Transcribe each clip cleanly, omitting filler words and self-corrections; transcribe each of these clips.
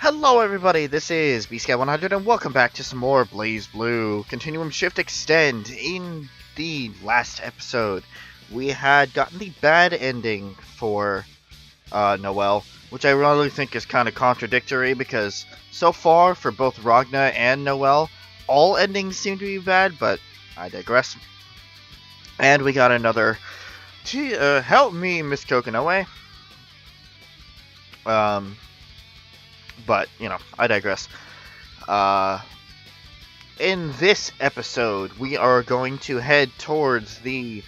Hello everybody, this is BScout100 and welcome back to some more BlazBlue Continuum Shift Extend. In the last episode, we had gotten the bad ending for Noel, which I really think is kind of contradictory because so far for both Ragna and Noel, all endings seem to be bad, but I digress. And we got another, help me, Miss Kokonoe. But, you know, I digress. In this episode, we are going to head towards the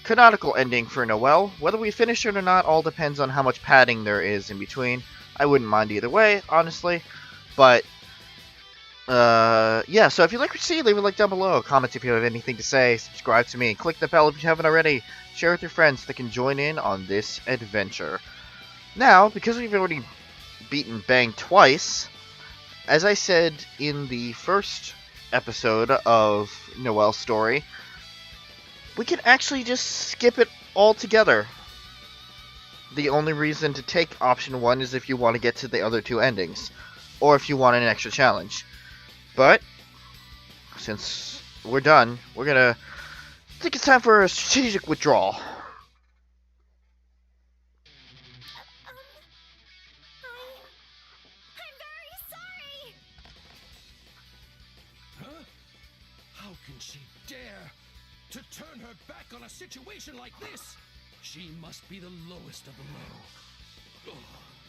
canonical ending for Noel. Whether we finish it or not all depends on how much padding there is in between. I wouldn't mind either way, honestly. But, yeah, so if you like what you see, leave a like down below. Comment if you have anything to say. Subscribe to me. Click the bell if you haven't already. Share with your friends so they can join in on this adventure. Now, because we've already beaten Bang twice, as I said in the first episode of Noel's story, we can actually just skip it altogether. The only reason to take option 1 is if you want to get to the other two endings, or if you want an extra challenge. But since we're done, we're gonna think it's time for a strategic withdrawal. How can she dare to turn her back on a situation like this? She must be the lowest of the low. Oh,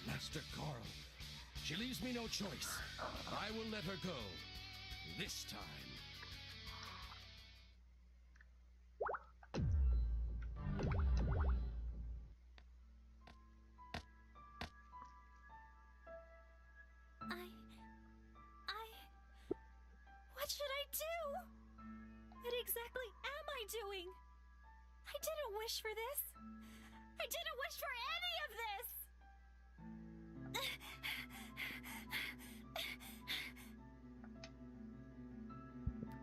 Master Carl. She leaves me no choice. I will let her go. This time. What should I do? What exactly am I doing? I didn't wish for this. I didn't wish for any of this.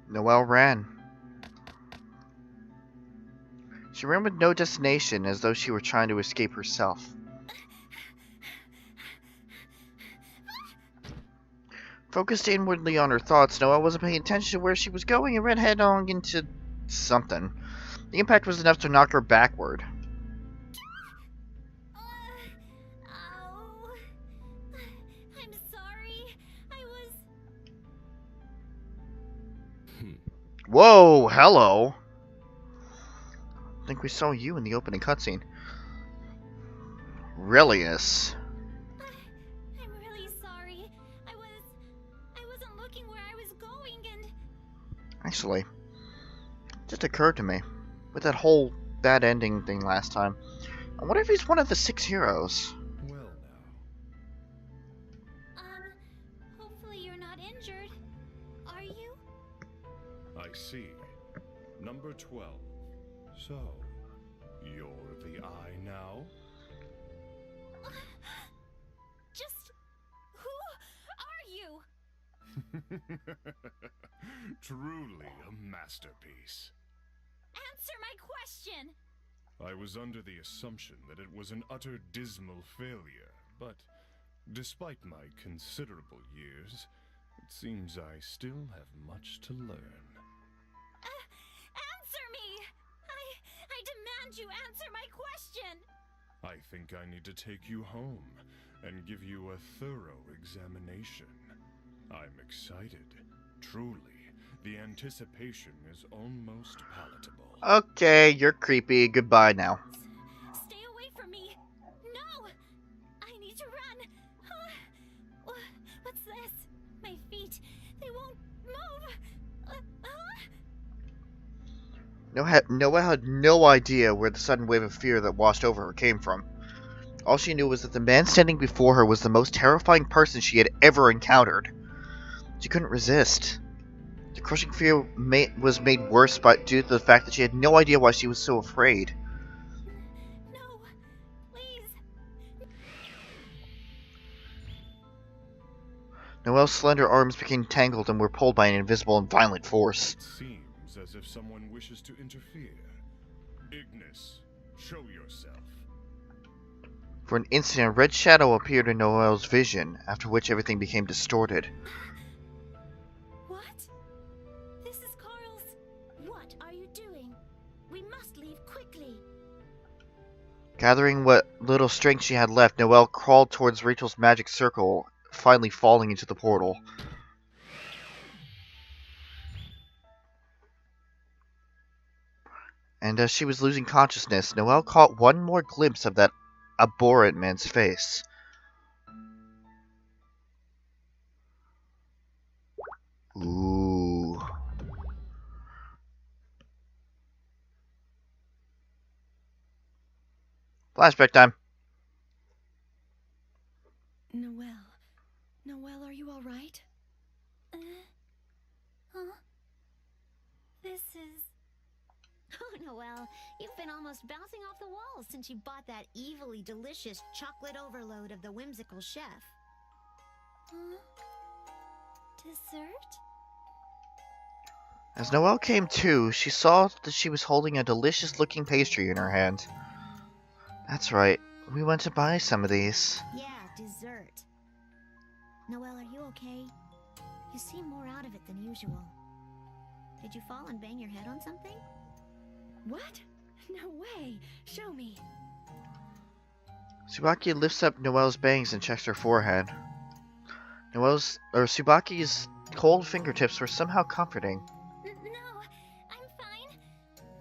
Noel ran. She ran with no destination, as though she were trying to escape herself. Focused inwardly on her thoughts, Noel wasn't paying attention to where she was going and ran headlong into something. The impact was enough to knock her backward. Oh, I'm sorry. I was... Whoa, hello. I think we saw you in the opening cutscene. Relius. I'm really sorry. I wasn't looking where I was going and... Actually, it just occurred to me, with that whole bad ending thing last time, I wonder if he's one of the 6 heroes. Well now. Hopefully you're not injured. Are you? I see. Number 12. So, you're the eye now? Just... who are you? Truly a masterpiece. Answer my question! I was under the assumption that it was an utter dismal failure, but despite my considerable years, it seems I still have much to learn. Answer me! I demand you answer my question! I think I need to take you home and give you a thorough examination. I'm excited. Truly, the anticipation is almost palatable. Okay, you're creepy. Goodbye now. Stay away from me! No! I need to run! What's this? My feet, they won't move! Noel had no idea where the sudden wave of fear that washed over her came from. All she knew was that the man standing before her was the most terrifying person she had ever encountered. She couldn't resist. The crushing fear was made worse due to the fact that she had no idea why she was so afraid. No, please. Noel's slender arms became tangled and were pulled by an invisible and violent force. It seems as if someone wishes to interfere. Ignis, show yourself. For an instant, a red shadow appeared in Noel's vision, after which everything became distorted. What? This is Carl's. What are you doing? We must leave quickly. Gathering what little strength she had left, Noel crawled towards Rachel's magic circle, finally falling into the portal. And as she was losing consciousness, Noel caught one more glimpse of that abhorrent man's face. Ooh. Flashback time. Noel. Noel, are you alright? Huh? This is... Oh, Noel, you've been almost bouncing off the walls since you bought that evilly delicious chocolate overload of the whimsical chef. Huh? Dessert? As Noel came to, she saw that she was holding a delicious-looking pastry in her hand. That's right, we went to buy some of these. Yeah, dessert. Noel, are you okay? You seem more out of it than usual. Did you fall and bang your head on something? What? No way! Show me! Tsubaki lifts up Noel's bangs and checks her forehead. Tsubaki's cold fingertips were somehow comforting. No, I'm fine.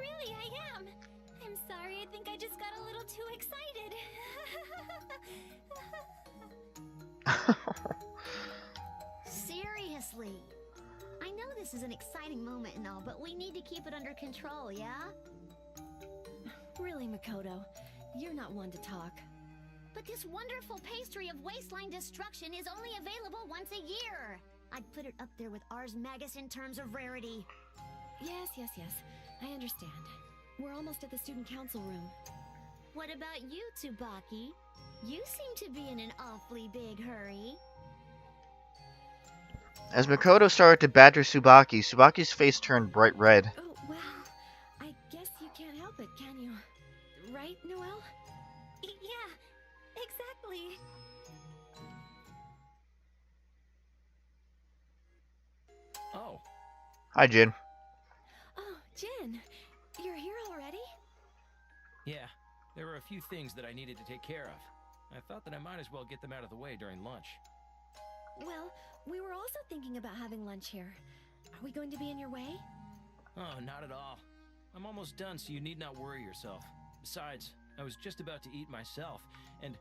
Really, I am. I'm sorry, I think I just got a little too excited. Seriously. I know this is an exciting moment and all, but we need to keep it under control, yeah? Really, Makoto, you're not one to talk. But this wonderful pastry of wasteland destruction is only available once a year. I'd put it up there with Ars Magus in terms of rarity. Yes, I understand. We're almost at the student council room. What about you, Tsubaki? You seem to be in an awfully big hurry. As Makoto started to badger Tsubaki, Tsubaki's face turned bright red. Oh, well, I guess you can't help it, can you? Right, Noel? Yeah, exactly. Oh, Hi, Jin. Oh, Jin, you're here already? yeah. There were a few things that I needed to take care of. I thought that I might as well get them out of the way during lunch. Well, we were also thinking about having lunch here. Are we going to be in your way? Oh, not at all. I'm almost done, so you need not worry yourself. Besides, I was just about to eat myself, and...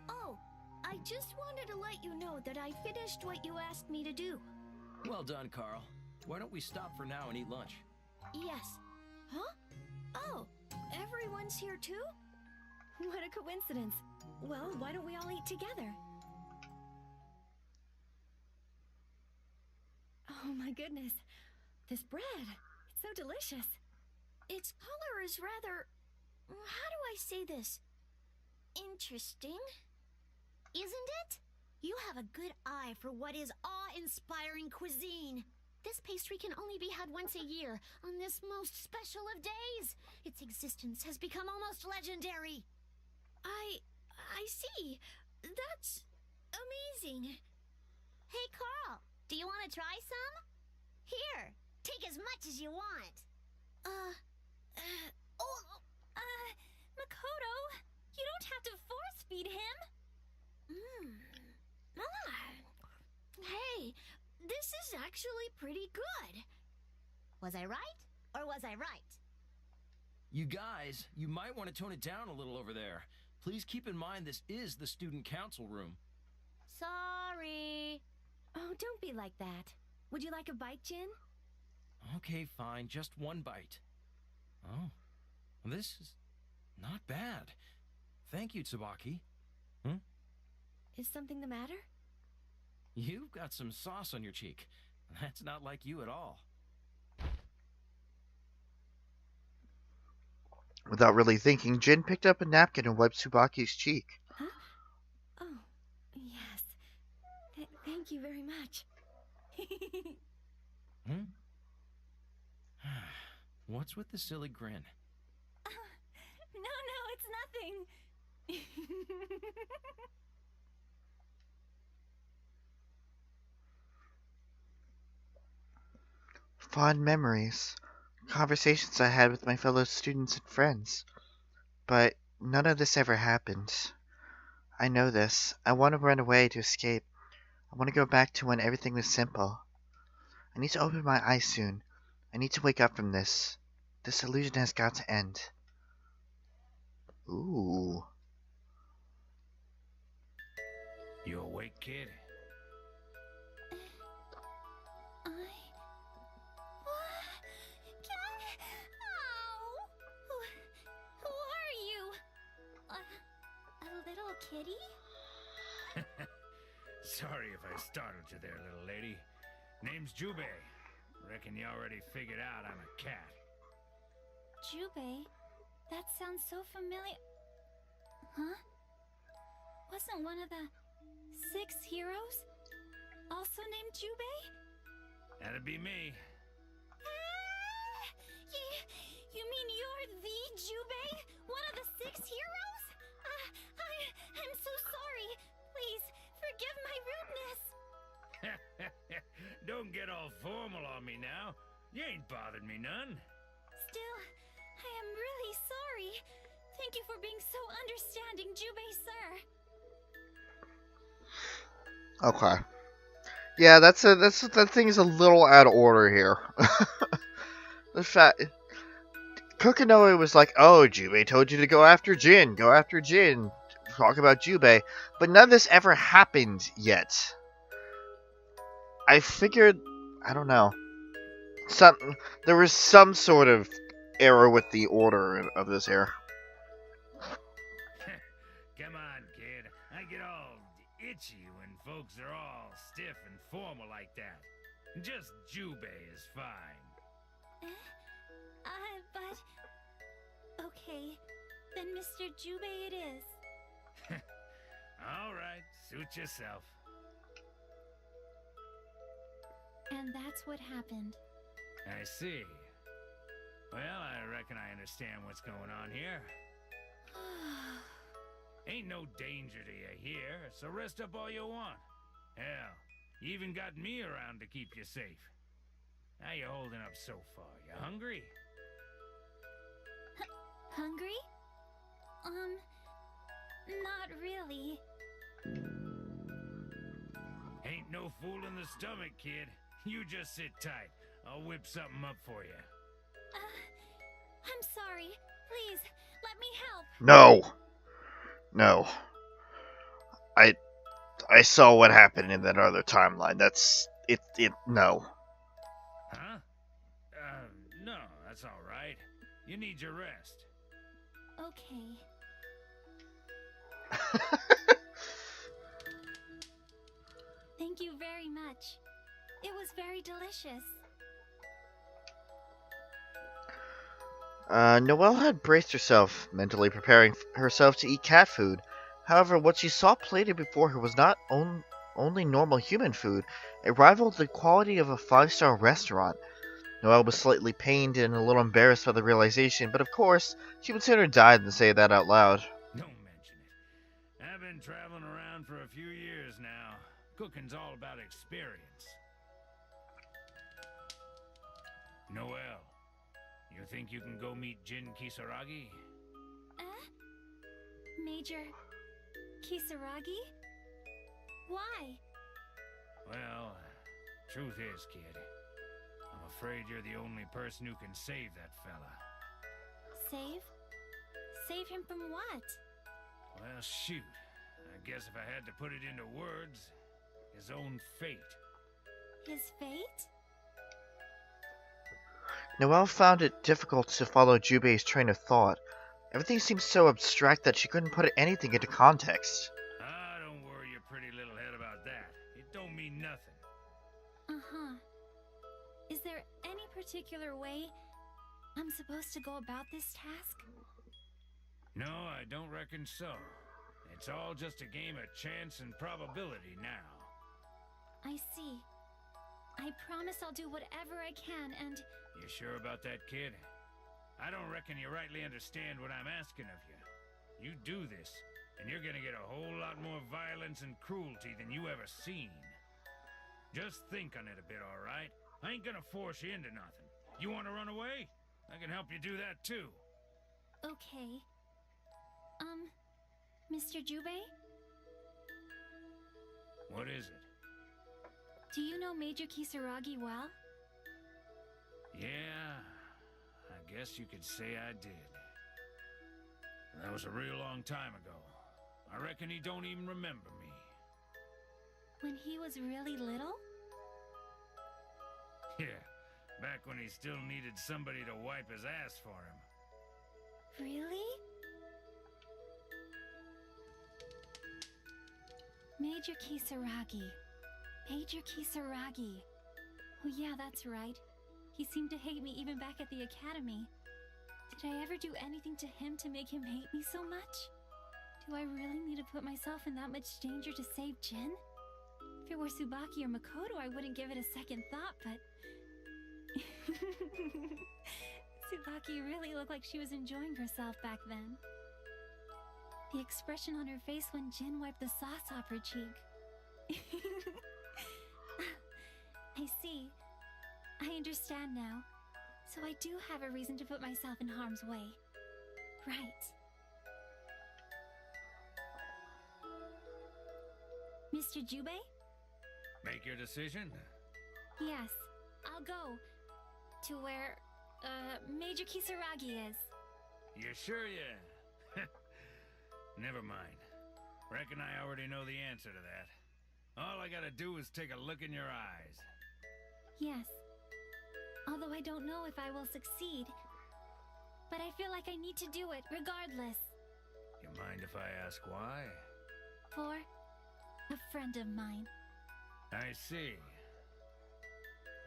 Oh, I just wanted to let you know that I finished what you asked me to do. Well done, Carl. Why don't we stop for now and eat lunch? Yes. Huh? Oh, everyone's here too? What a coincidence. Well, why don't we all eat together? Oh my goodness. This bread, it's so delicious. Its color is rather... How do I say this? Interesting. Isn't it? You have a good eye for what is awe-inspiring cuisine. This pastry can only be had once a year, on this most special of days. Its existence has become almost legendary. I see. That's amazing. Hey, Carl, do you want to try some? Here, take as much as you want. Makoto, you don't have to force feed him. Hey, this is actually pretty good. Was I right, or was I right? You guys, you might want to tone it down a little over there. Please keep in mind this is the student council room. Sorry. Oh, don't be like that. Would you like a bite, Jin? Okay, fine, just one bite. Oh, this is not bad. Thank you, Tsubaki. Is something the matter? You've got some sauce on your cheek. That's not like you at all. Without really thinking, Jin picked up a napkin and wiped Tsubaki's cheek. Huh? Oh, yes. Thank you very much. What's with the silly grin? No, it's nothing. Fond memories. Conversations I had with my fellow students and friends. But none of this ever happened. I know this. I want to run away to escape. I want to go back to when everything was simple. I need to open my eyes soon. I need to wake up from this. This illusion has got to end. Ooh. You awake, kid? Who are you? A little kitty? Sorry if I startled you there, little lady. Name's Jubei. Reckon you already figured out I'm a cat. Jubei? That sounds so familiar. Huh? Wasn't one of the 6 heroes also named Jubei? That'd be me. You mean you're the Jubei? One of the 6 heroes? I'm so sorry. Please, forgive my rudeness. Don't get all formal on me now. You ain't bothered me none. Still, I am really sorry. Thank you for being so understanding, Jubei, sir. Okay. Yeah, that thing's a little out of order here. The fact Kokinoe was like, "Oh, Jubei told you to go after Jin. Go after Jin. Talk about Jubei." But none of this ever happened yet. I figured, I don't know. There was some sort of error with the order of this here. Come on, kid. I get all itchy when folks are all stiff and formal like that. Just Jubei is fine. But... Okay, then Mr. Jubei it is. All right, suit yourself. And that's what happened. I see. Well, I reckon I understand what's going on here. Ain't no danger to you here, so rest up all you want. Hell, you even got me around to keep you safe. How you holding up so far? You hungry? Hungry? Not really. Ain't no fool in the stomach, kid. You just sit tight. I'll whip something up for you. I'm sorry. Please, let me help. No. I saw what happened in that other timeline. That's it. No. Huh? No, that's all right. You need your rest. Okay. Thank you very much. It was very delicious. Noel had braced herself, mentally preparing herself to eat cat food. However, what she saw plated before her was not only normal human food. It rivaled the quality of a 5-star restaurant. Noel was slightly pained and a little embarrassed by the realization, but of course, she would sooner die than say that out loud. Don't mention it. I've been traveling around for a few years now. Cooking's all about experience. Noel, you think you can go meet Jin Kisaragi? Major Kisaragi? Why? Well, truth is, kid, I'm afraid you're the only person who can save that fella. Save? Save him from what? Well, shoot. I guess if I had to put it into words, his own fate. His fate? Noel found it difficult to follow Jubei's train of thought. Everything seemed so abstract that she couldn't put anything into context. Ah, don't worry your pretty little head about that. It don't mean nothing. Uh-huh. Is there any particular way I'm supposed to go about this task? No, I don't reckon so. It's all just a game of chance and probability now. I see. I promise I'll do whatever I can, and... You sure about that, kid? I don't reckon you rightly understand what I'm asking of you. You do this, and you're gonna get a whole lot more violence and cruelty than you ever seen. Just think on it a bit, alright? I ain't gonna force you into nothing. You wanna run away? I can help you do that too. Okay. Mr. Jubei? What is it? Do you know Major Kisaragi well? Yeah, I guess you could say I did. That was a real long time ago. I reckon he don't even remember me. When he was really little? Yeah, back when he still needed somebody to wipe his ass for him. Really? Major Kisaragi. Major Kisaragi. Oh yeah, that's right. He seemed to hate me even back at the academy. Did I ever do anything to him to make him hate me so much? Do I really need to put myself in that much danger to save Jin? If it were Tsubaki or Makoto, I wouldn't give it a second thought, but... Tsubaki really looked like she was enjoying herself back then. The expression on her face when Jin wiped the sauce off her cheek. I see. I understand now. So I do have a reason to put myself in harm's way. Right. Mr. Jubei? Make your decision? Yes, I'll go. To where, Major Kisaragi is. You sure, yeah? Never mind. Reckon I already know the answer to that. All I gotta do is take a look in your eyes. Yes. Although I don't know if I will succeed. But I feel like I need to do it, regardless. You mind if I ask why? For a friend of mine. I see.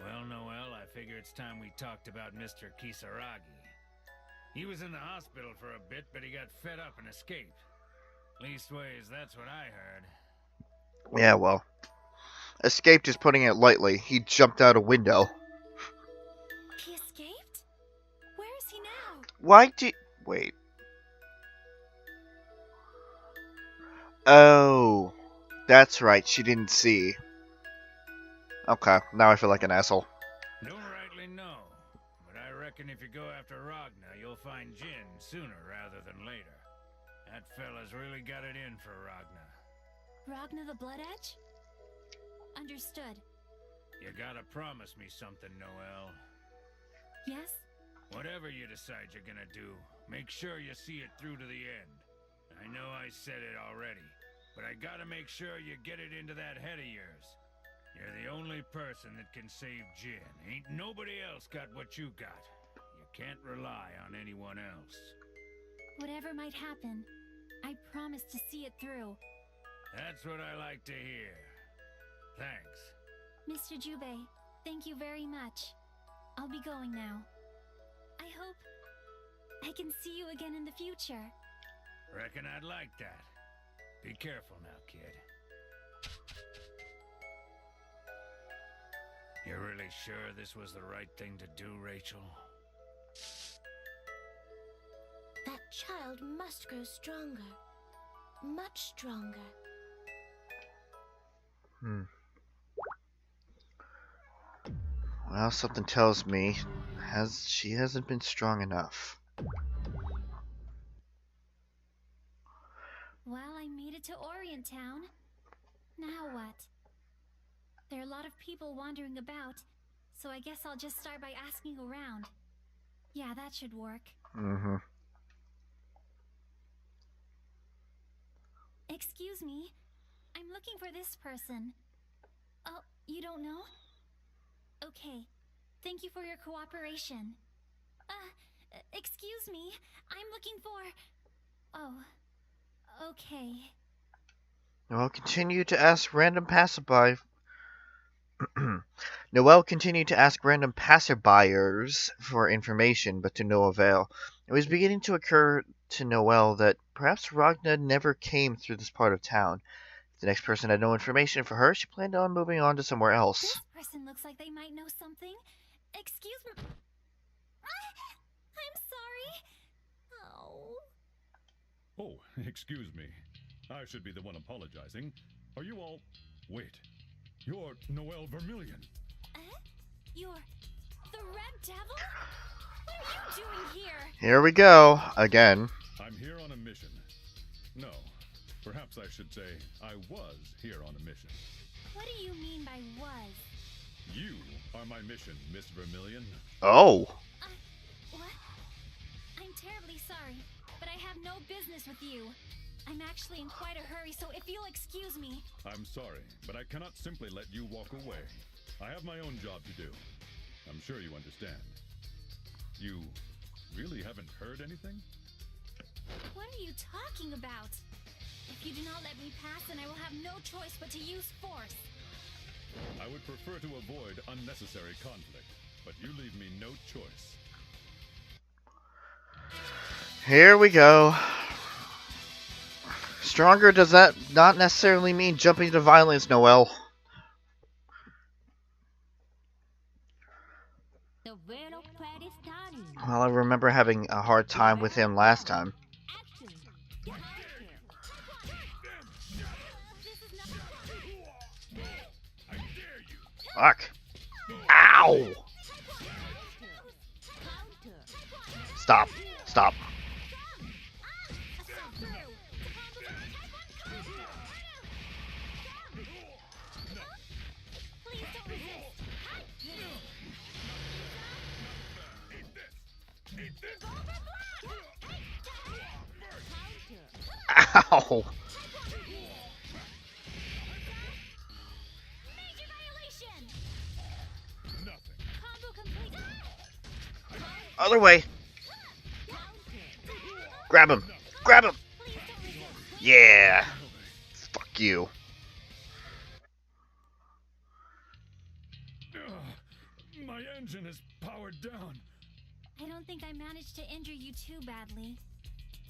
Well, Noel, I figure it's time we talked about Mr. Kisaragi. He was in the hospital for a bit, but he got fed up and escaped. Leastways, that's what I heard. Yeah, well. Escaped is putting it lightly. He jumped out a window. He escaped? Where is he now? Why did... Wait. Oh. That's right, she didn't see. Okay, now I feel like an asshole. Don't rightly know, but I reckon if you go after Ragna, you'll find Jin sooner rather than later. That fella's really got it in for Ragna. Ragna the Blood Edge? Understood. You gotta promise me something, Noel. Yes? Whatever you decide you're gonna do, make sure you see it through to the end. I know I said it already, but I gotta make sure you get it into that head of yours. You're the only person that can save Jin. Ain't nobody else got what you got. You can't rely on anyone else. Whatever might happen, I promise to see it through. That's what I like to hear. Thanks. Mr. Jubei, thank you very much. I'll be going now. I hope I can see you again in the future. Reckon I'd like that. Be careful now, kid. You're really sure this was the right thing to do, Rachel? That child must grow stronger. Much stronger. Well, something tells me she hasn't been strong enough. Well, I made it to Orient Town. Now what? There are a lot of people wandering about, so I guess I'll just start by asking around. Yeah, that should work. Mm-hmm. Excuse me. I'm looking for this person. Oh, you don't know? Okay. Thank you for your cooperation. Excuse me. I'm looking for... Oh. Okay. Noel continued to ask random passerby. Noel continued to ask random passerbyers for information, but to no avail. It was beginning to occur to Noel that perhaps Ragna never came through this part of town. If the next person had no information for her, she planned on moving on to somewhere else. This person looks like they might know something. Excuse me. I'm sorry. Oh. Oh, excuse me. I should be the one apologizing. Are you all... Wait. You're Noel Vermilion. You're the Red Devil? What are you doing here? Here we go, again. I'm here on a mission. No, perhaps I should say I was here on a mission. What do you mean by was? You are my mission, Miss Vermilion. Oh. What? I'm terribly sorry, but I have no business with you. I'm actually in quite a hurry, so if you'll excuse me... I'm sorry, but I cannot simply let you walk away. I have my own job to do. I'm sure you understand. You really haven't heard anything? What are you talking about? If you do not let me pass, then I will have no choice but to use force. I would prefer to avoid unnecessary conflict, but you leave me no choice. Here we go. Stronger does that not necessarily mean jumping to violence, Noel. Well, I remember having a hard time with him last time. Fuck. Ow! Stop. Stop. Ow! Other way. Grab him. Grab him. Yeah. Fuck you. My engine is powered down. I don't think I managed to injure you too badly.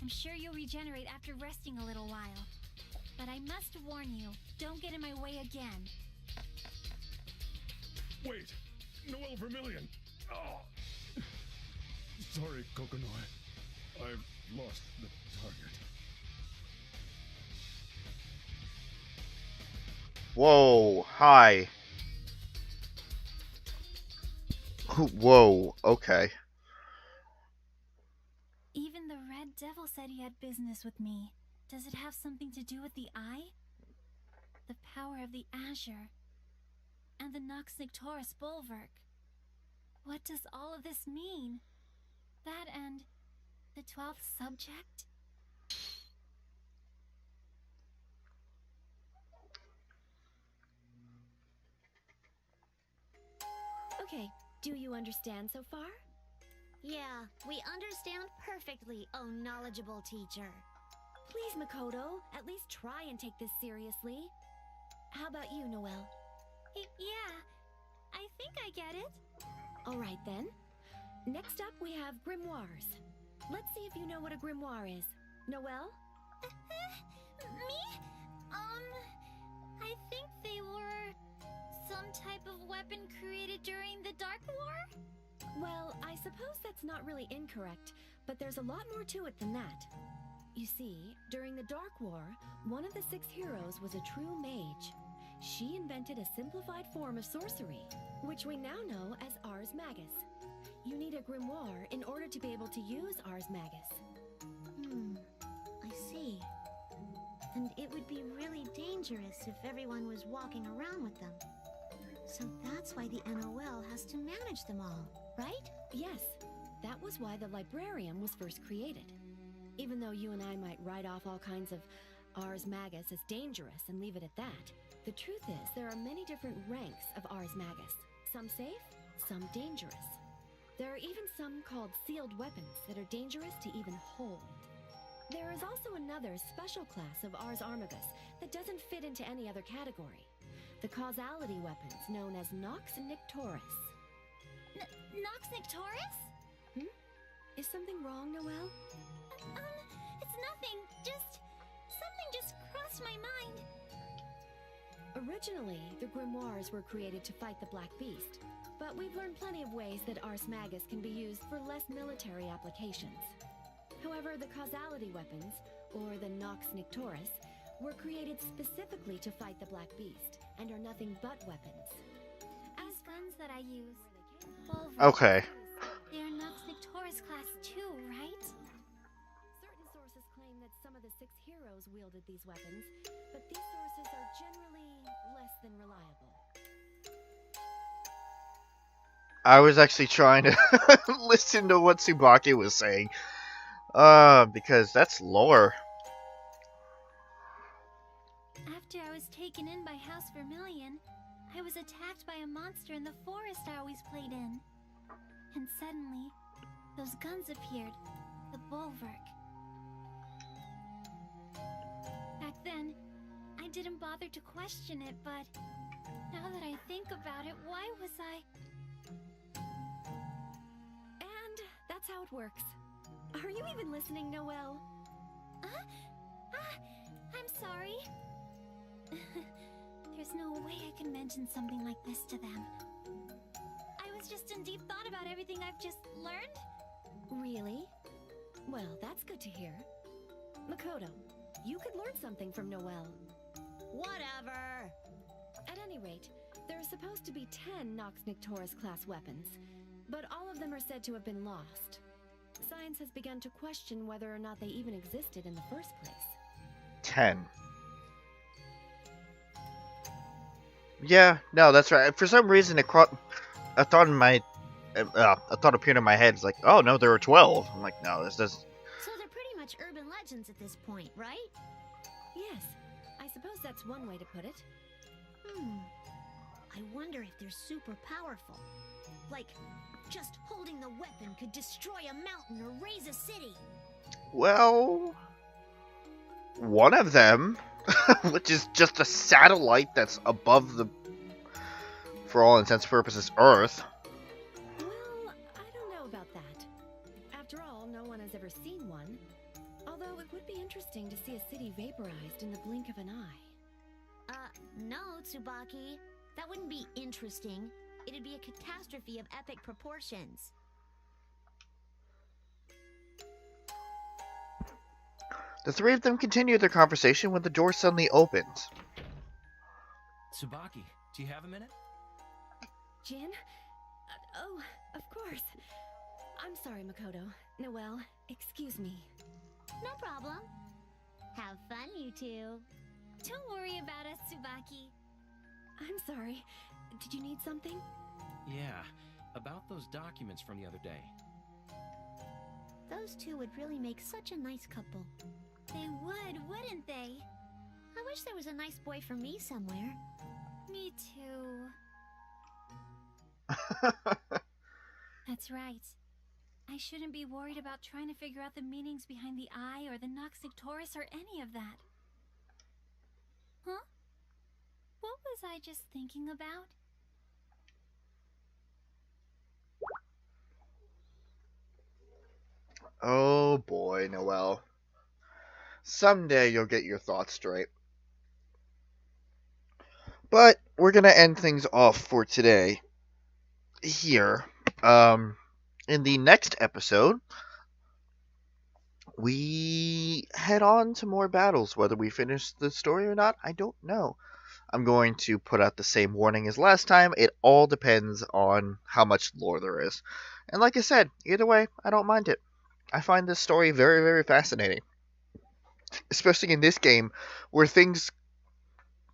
I'm sure you'll regenerate after resting a little while. But I must warn you, don't get in my way again. Wait! Noel Vermilion! Oh. Sorry, Kokonoi. I've lost the target. Whoa, hi. Whoa, okay. Even the Red Devil said he had business with me. Does it have something to do with the eye? The power of the Azure? And the Nox Nictoris bulwark? What does all of this mean? That and the 12th subject? Okay, do you understand so far? Yeah, we understand perfectly, oh knowledgeable teacher. Please, Makoto, at least try and take this seriously. How about you, Noel? Yeah, I think I get it. All right, then. Next up, we have grimoires. Let's see if you know what a grimoire is. Noel? Me? I think they were some type of weapon created during the Dark War? Well, I suppose that's not really incorrect, but there's a lot more to it than that. You see, during the Dark War, one of the 6 heroes was a true mage. She invented a simplified form of sorcery, which we now know as Ars Magus. You need a grimoire in order to be able to use Ars Magus. I see. And it would be really dangerous if everyone was walking around with them. So that's why the NOL has to manage them all, right? Yes, that was why the librarium was first created. Even though you and I might write off all kinds of Ars Magus as dangerous and leave it at that, the truth is there are many different ranks of Ars Magus. Some safe, some dangerous. There are even some called sealed weapons that are dangerous to even hold. There is also another special class of Ars Armagus that doesn't fit into any other category. The causality weapons known as Nox Nictoris. Nox Nictoris? Is something wrong, Noel? It's nothing. Something just crossed my mind. Originally, the grimoires were created to fight the Black Beast, but we've learned plenty of ways that Ars Magus can be used for less military applications. However, the causality weapons, or the Nox Nictoris, were created specifically to fight the Black Beast and are nothing but weapons. These guns that I use, Bulwark, Okay. they're Nox Victoris class too, right? Certain sources claim that some of the 6 heroes wielded these weapons, but these sources are generally less than reliable. I was actually trying to listen to what Tsubaki was saying. Because that's lore. After I was taken in by House Vermilion, I was attacked by a monster in the forest I always played in. And suddenly, those guns appeared. The Bulwark. Back then, I didn't bother to question it, but now that I think about it, why was I... And that's how it works. Are you even listening, Noel? I'm sorry. There's no way I can mention something like this to them. I was just in deep thought about everything I've just learned. Really? Well, that's good to hear. Makoto, you could learn something from Noel. Whatever. At any rate, there are supposed to be 10 Nox Victoris class weapons, but all of them are said to have been lost. Science has begun to question whether or not they even existed in the first place. 10. Yeah, no, that's right. For some reason, a thought appeared in my head. It's like, oh no, there were 12. I'm like, no, this does. So they're pretty much urban legends at this point, right? Yes, I suppose that's one way to put it. I wonder if they're super powerful. Like, just holding the weapon could destroy a mountain or raise a city. Well, one of them, which is just a satellite that's above the, for all intents and purposes, Earth. Well, I don't know about that. After all, no one has ever seen one. Although it would be interesting to see a city vaporized in the blink of an eye. No, Tsubaki. That wouldn't be interesting. It'd be a catastrophe of epic proportions. The three of them continue their conversation when the door suddenly opens. Tsubaki, do you have a minute? Jin? Oh, of course. I'm sorry, Makoto. Noel, excuse me. No problem. Have fun, you two. Don't worry about us, Tsubaki. I'm sorry. Did you need something? Yeah, about those documents from the other day. Those two would really make such a nice couple. They would, wouldn't they? I wish there was a nice boy for me somewhere. Me too. That's right. I shouldn't be worried about trying to figure out the meanings behind the eye or the Nox Victoris or any of that. Huh? What was I just thinking about? Oh boy, Noel. Someday you'll get your thoughts straight. But we're gonna end things off for today here. In the next episode, we head on to more battles. Whether we finish the story or not, I don't know. I'm going to put out the same warning as last time. It all depends on how much lore there is. And like I said, either way, I don't mind it. I find this story very, very fascinating. Especially in this game, where things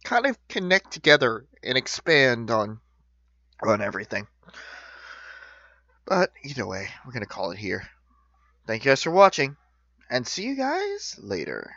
kind of connect together and expand on everything. But either way, we're going to call it here. Thank you guys for watching, and see you guys later.